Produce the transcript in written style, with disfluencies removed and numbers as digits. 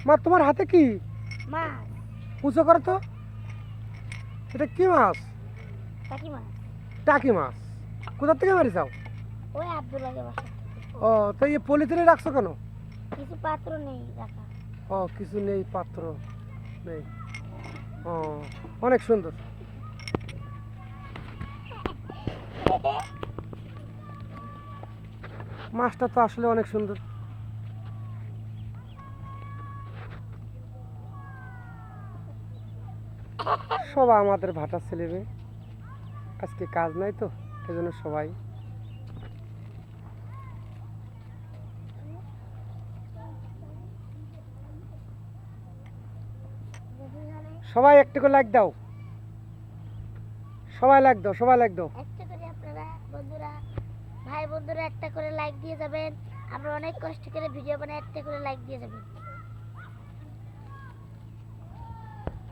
মা তোমার হাতে কি? মাছ। উঁচু করো তো। এটা কি মাছ? টাকি মাছ। টাকি মাছ। কোথা থেকে মারিছাও? ওই আব্দুল্লাহকে বাসা। ও তো এই পলিথিনে রাখছো কেন? কিছু পাত্র নেই রাখা। ও কিছু নেই, পাত্র নেই। ও অনেক সুন্দর। মাছটা তো আসলে অনেক সুন্দর। সবাই আমাদের ভাটার ছেলে মেয়ে, আজকে কাজ নাই তো এই জন্য সবাই সবাই একটু করে লাইক দাও, সবাই লাইক দাও, সবাই লাইক দাও। একটা করে আপনারা বন্ধুরা, ভাই বন্ধুরা একটা করে লাইক দিয়ে যাবেন। আমরা অনেক কষ্ট করে ভিডিও বানাই, একটা করে লাইক দিয়ে যাবেন।